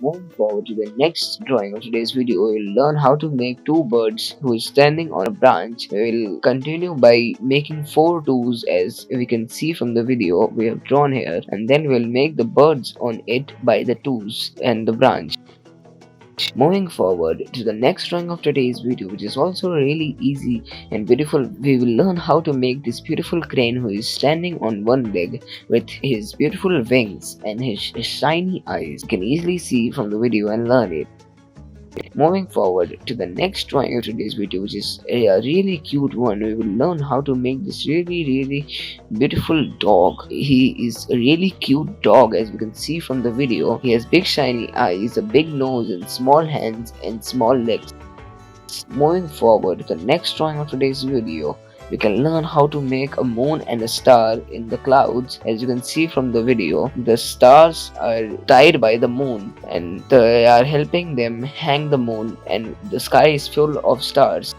moving forward to the next drawing of today's video, we will learn how to make two birds who is standing on a branch. We will continue by making four twos as we can see from the video we have drawn here, and then we'll make the birds on it by the twos and the branch. Moving forward to the next drawing of today's video, which is also really easy and beautiful, we will learn how to make this beautiful crane who is standing on one leg with his beautiful wings and his shiny eyes. You can easily see from the video and learn it. Moving forward to the next drawing of today's video, which is a really cute one, we will learn how to make this really beautiful dog. He is a really cute dog, as we can see from the video. He has big shiny eyes, a big nose and small hands and small legs. Moving forward to the next drawing of today's video, we can learn how to make a moon and a star in the clouds. As you can see from the video, the stars are tied by the moon and they are helping them hang the moon, and the sky is full of stars.